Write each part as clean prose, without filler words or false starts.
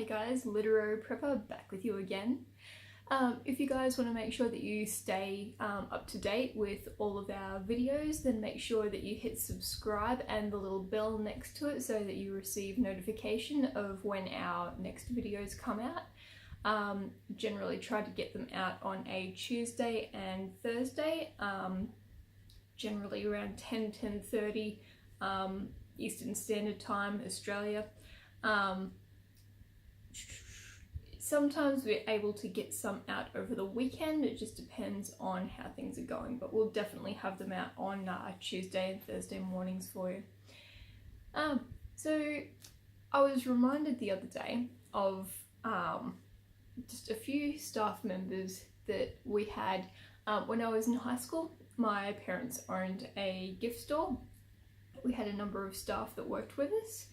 Hey guys, Literary Prepper back with you again. If you guys want to make sure that you stay up to date with all of our videos, then make sure that you hit subscribe and the little bell next to it so that you receive notification of when our next videos come out. Generally try to get them out on a Tuesday and Thursday, generally around 10:30 Eastern Standard Time, Australia. Sometimes we're able to get some out over the weekend. It just depends on how things are going, but we'll definitely have them out on Tuesday and Thursday mornings for you. So I was reminded the other day of just a few staff members that we had when I was in high school. My parents owned a gift store. We had a number of staff that worked with us.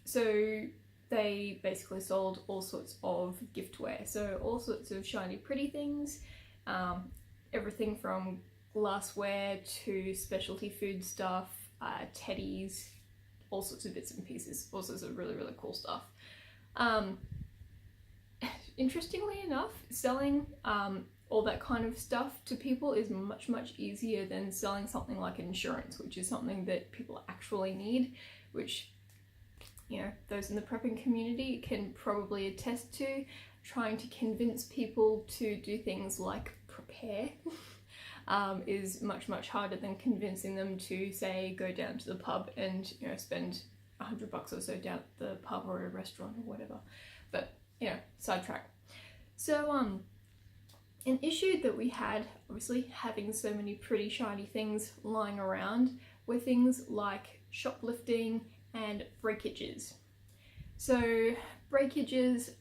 So they basically sold all sorts of giftware, so all sorts of shiny pretty things, everything from glassware to specialty food stuff, teddies, all sorts of bits and pieces, all sorts of really cool stuff. Interestingly enough, selling all that kind of stuff to people is much easier than selling something like insurance, which is something that people actually need, which, you know, those in the prepping community can probably attest to. Trying to convince people to do things like prepare is much harder than convincing them to, say, go down to the pub and, you know, spend $100 or so down at the pub or a restaurant or whatever. But, you know, sidetrack. So an issue that we had, obviously having so many pretty shiny things lying around, were things like shoplifting and breakages. So breakages,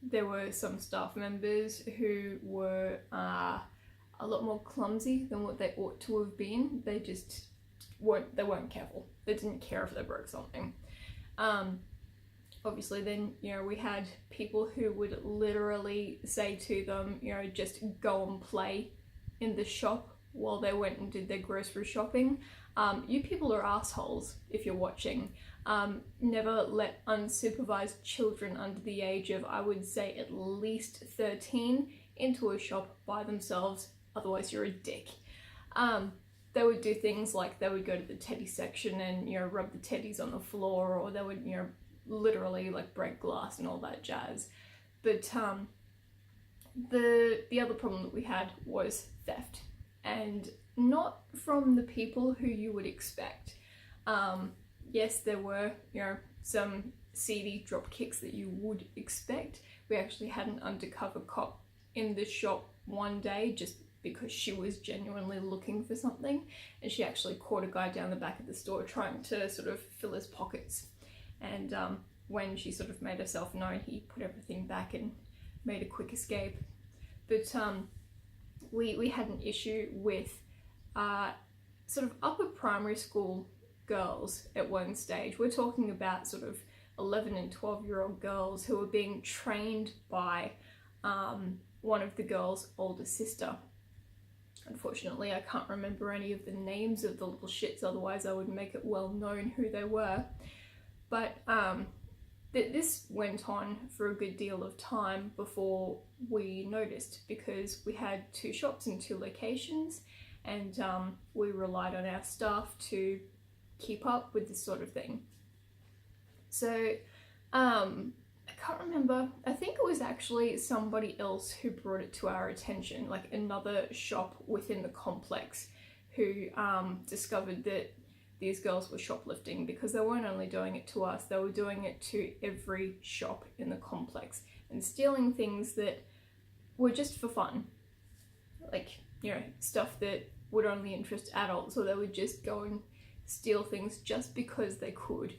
there were some staff members who were a lot more clumsy than what they ought to have been. They just weren't careful. They didn't care if they broke something. Obviously then, you know, we had people who would literally say to them, you know, just go and play in the shop while they went and did their grocery shopping. You people are assholes if you're watching. Never let unsupervised children under the age of, I would say, at least 13 into a shop by themselves, otherwise you're a dick. They would do things like they would go to the teddy section and, you know, rub the teddies on the floor, or they would, you know, literally like break glass and all that jazz. But the other problem that we had was theft, and not from the people who you would expect. Yes, there were, you know, some seedy drop kicks that you would expect. We actually had an undercover cop in the shop one day just because she was genuinely looking for something, and she actually caught a guy down the back of the store trying to sort of fill his pockets. And when she sort of made herself known, he put everything back and made a quick escape. But we had an issue with sort of upper primary school girls at one stage. We're talking about sort of 11 and 12-year-old girls who were being trained by one of the girls' older sister. Unfortunately, I can't remember any of the names of the little shits, otherwise I would make it well known who they were. But this went on for a good deal of time before we noticed, because we had 2 shops in 2 locations, and we relied on our staff to keep up with this sort of thing. So I can't remember, I think it was actually somebody else who brought it to our attention, like another shop within the complex, who discovered that these girls were shoplifting, because they weren't only doing it to us, they were doing it to every shop in the complex and stealing things that were just for fun. Like, you know, stuff that would only interest adults, or they would just go and steal things just because they could.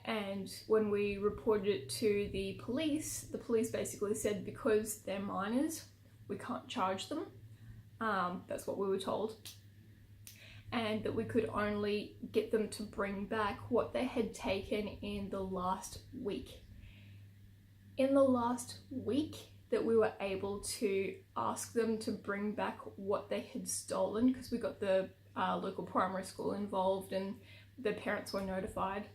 And when we reported it to the police basically said, because they're minors, we can't charge them. That's what we were told. And that we could only get them to bring back what they had taken in the last week. In the last week that we were able to ask them to bring back what they had stolen, because we got the local primary school involved and their parents were notified.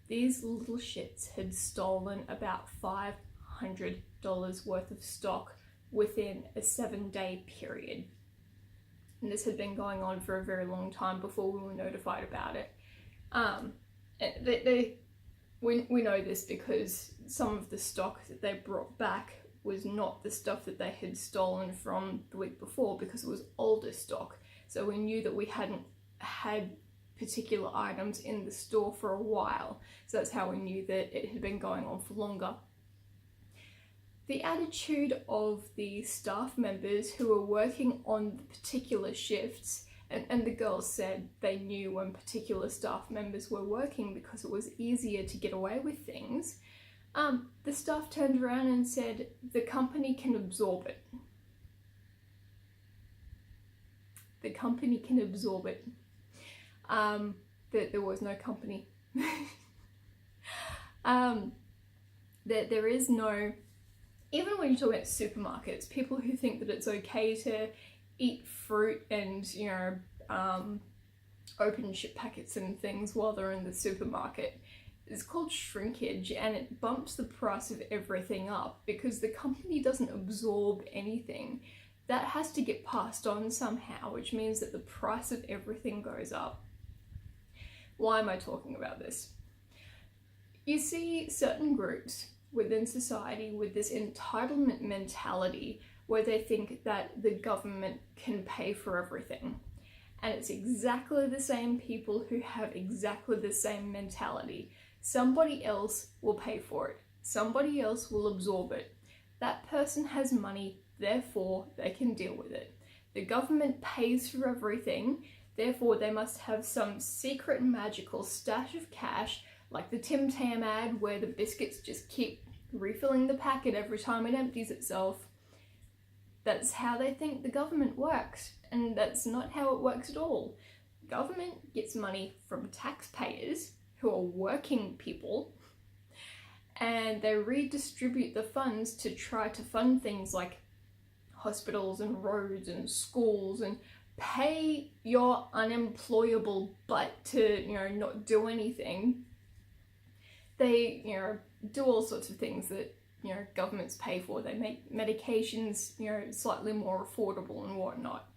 these little shits had stolen about $500 worth of stock within a 7-day period. And this had been going on for a very long time before we were notified about it. We know this because some of the stock that they brought back was not the stuff that they had stolen from the week before, because it was older stock. So we knew that we hadn't had particular items in the store for a while. So that's how we knew that it had been going on for longer. The attitude of the staff members who were working on the particular shifts, and the girls said they knew when particular staff members were working because it was easier to get away with things, the staff turned around and said, the company can absorb it. The company can absorb it. That there was no company. That there is no, even when you talk about supermarkets, people who think that it's okay to eat fruit and, you know, open ship packets and things while they're in the supermarket, it's called shrinkage, and it bumps the price of everything up because the company doesn't absorb anything. That has to get passed on somehow, which means that the price of everything goes up. Why am I talking about this? You see certain groups within society with this entitlement mentality where they think that the government can pay for everything. And it's exactly the same people who have exactly the same mentality. Somebody else will pay for it. Somebody else will absorb it. That person has money, therefore they can deal with it. The government pays for everything, therefore they must have some secret magical stash of cash, like the Tim Tam ad where the biscuits just keep refilling the packet every time it empties itself. That's how they think the government works, and that's not how it works at all. Government gets money from taxpayers who are working people, and they redistribute the funds to try to fund things like hospitals and roads and schools, and pay your unemployable butt to, you know, not do anything. They, you know, do all sorts of things that, you know, governments pay for. They make medications, you know, slightly more affordable and whatnot.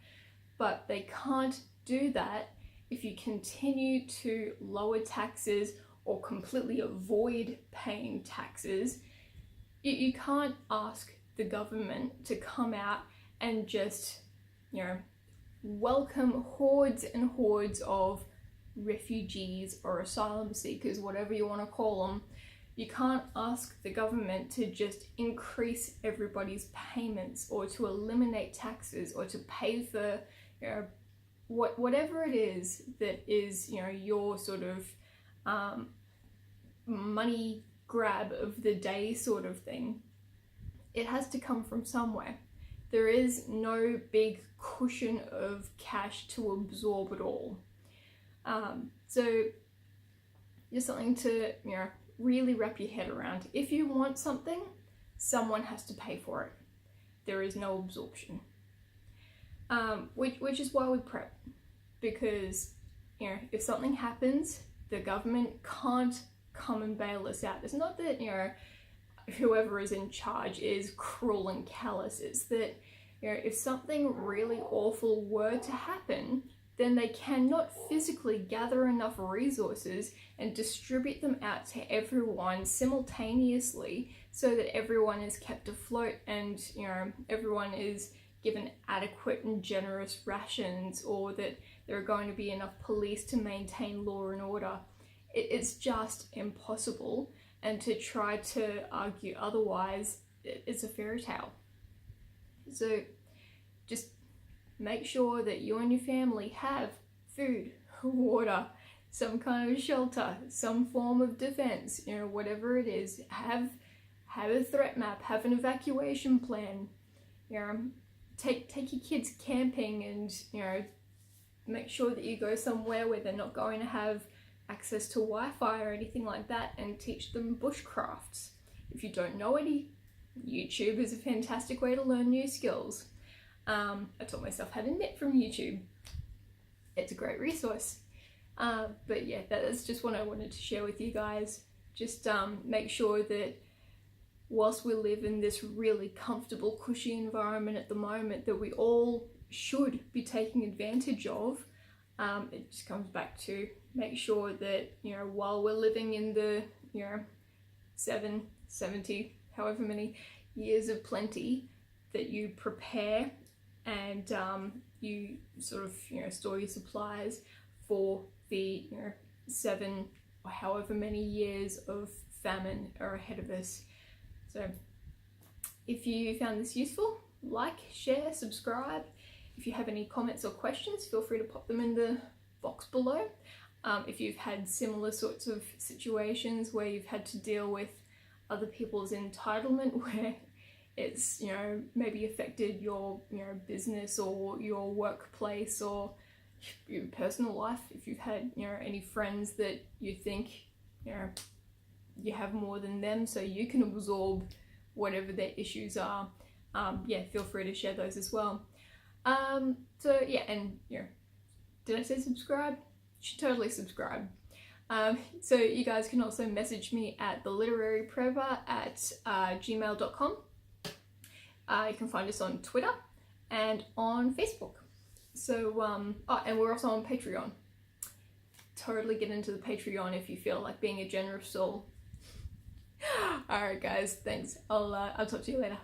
But they can't do that if you continue to lower taxes or completely avoid paying taxes. You can't ask the government to come out and just, you know, welcome hordes and hordes of refugees or asylum seekers, whatever you want to call them. You can't ask the government to just increase everybody's payments or to eliminate taxes or to pay for, you know, whatever it is that is, you know, your sort of money grab of the day sort of thing. It has to come from somewhere. There is no big cushion of cash to absorb it all. So just something to, you know, really wrap your head around. If you want something, someone has to pay for it. There is no absorption. Which is why we prep. Because, you know, if something happens, the government can't come and bail us out. It's not that, you know, whoever is in charge is cruel and callous. It's that, you know, if something really awful were to happen, then they cannot physically gather enough resources and distribute them out to everyone simultaneously so that everyone is kept afloat and, you know, everyone is given adequate and generous rations, or that there are going to be enough police to maintain law and order. It's just impossible, and to try to argue otherwise, it's a fairy tale. So just make sure that you and your family have food, water, some kind of shelter, some form of defense, you know, whatever it is. Have a threat map, have an evacuation plan, you know, take your kids camping, and, you know, make sure that you go somewhere where they're not going to have access to Wi-Fi or anything like that, and teach them bushcrafts. If you don't know any, YouTube is a fantastic way to learn new skills. I taught myself how to knit from YouTube. It's a great resource. But yeah, that's just what I wanted to share with you guys. Just make sure that whilst we live in this really comfortable, cushy environment at the moment that we all should be taking advantage of, it just comes back to make sure that, you know, while we're living in the, you know, 70, however many years of plenty, that you prepare and you sort of, you know, store your supplies for the, you know, 7 or however many years of famine are ahead of us. So if you found this useful, like, share, subscribe. If you have any comments or questions, feel free to pop them in the box below. If you've had similar sorts of situations where you've had to deal with other people's entitlement, where it's, you know, maybe affected your, you know, business or your workplace or your personal life. If you've had, you know, any friends that you think, you know, you have more than them, so you can absorb whatever their issues are, yeah, feel free to share those as well. So yeah, and, you know, did I say subscribe? You should totally subscribe. So you guys can also message me at theliterarypreva@gmail.com. You can find us on Twitter and on Facebook. So, oh, and we're also on Patreon. Totally get into the Patreon if you feel like being a generous soul. Alright guys, thanks. I'll talk to you later.